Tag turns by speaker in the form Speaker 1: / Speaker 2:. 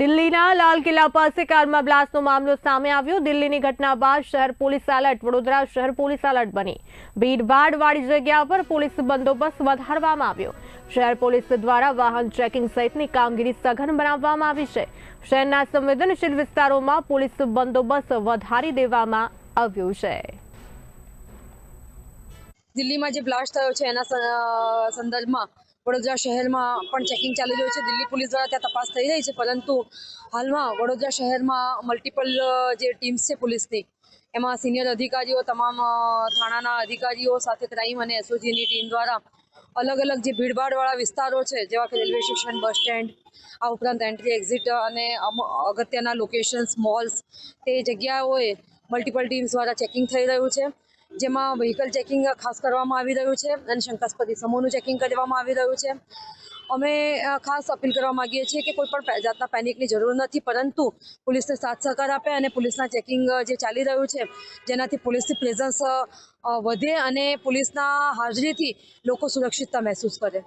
Speaker 1: દિલ્હીના લાલ કિલ્લા પાસે કારમાં બ્લાસ્ટનો મામલો સામે આવ્યો। દિલ્હીની ઘટના બાદ શહેર પોલીસ એલર્ટ। વડોદરા શહેર પોલીસ એલર્ટ બની। ભીડભાડવાળી જગ્યા પર પોલીસ બંદોબસ્ત વધારવામાં આવ્યો। શહેર પોલીસ દ્વારા વાહન ચેકિંગ સહિતની કામગીરી સઘન બનાવવામાં આવી છે। શહેરના સંવેદનશીલ વિસ્તારોમાં પોલીસ બંદોબસ્ત વધારી દેવામાં આવ્યો છે।
Speaker 2: દિલ્હીમાં જે બ્લાસ્ટ થયો છે એના સંદર્ભમાં વડોદરા શહેરમાં પણ ચેકિંગ ચાલી રહ્યું છે। દિલ્હી પોલીસ દ્વારા ત્યાં તપાસ થઈ રહી છે, પરંતુ હાલમાં વડોદરા શહેરમાં મલ્ટિપલ જે ટીમ્સ છે પોલીસની, એમાં સિનિયર અધિકારીઓ, તમામ થાણાના અધિકારીઓ સાથે ક્રાઇમ અને એસઓજીની ટીમ દ્વારા અલગ અલગ જે ભીડભાડવાળા વિસ્તારો છે, જેવા કે રેલવે સ્ટેશન, બસ સ્ટેન્ડ, આ ઉપરાંત એન્ટ્રી એક્ઝિટ અને અગત્યના લોકેશન્સ, મોલ્સ, તે જગ્યાઓએ મલ્ટિપલ ટીમ્સ દ્વારા ચેકિંગ થઈ રહ્યું છે, જેમાં વ્હીકલ ચેકિંગ ખાસ કરવામાં આવી રહ્યું છે અને શંકાસ્પદ સમૂહનું ચેકિંગ કરવામાં આવી રહ્યું છે। અમે ખાસ અપીલ કરવા માગીએ છીએ કે કોઈ પણ જાતના પેનિકની જરૂર નથી, પરંતુ પોલીસને સાથ સહકાર આપે અને પોલીસના ચેકિંગ જે ચાલી રહ્યું છે, જેનાથી પોલીસની પ્રેઝન્સ વધે અને પોલીસના હાજરીથી લોકો સુરક્ષિતતા મહેસૂસ કરે।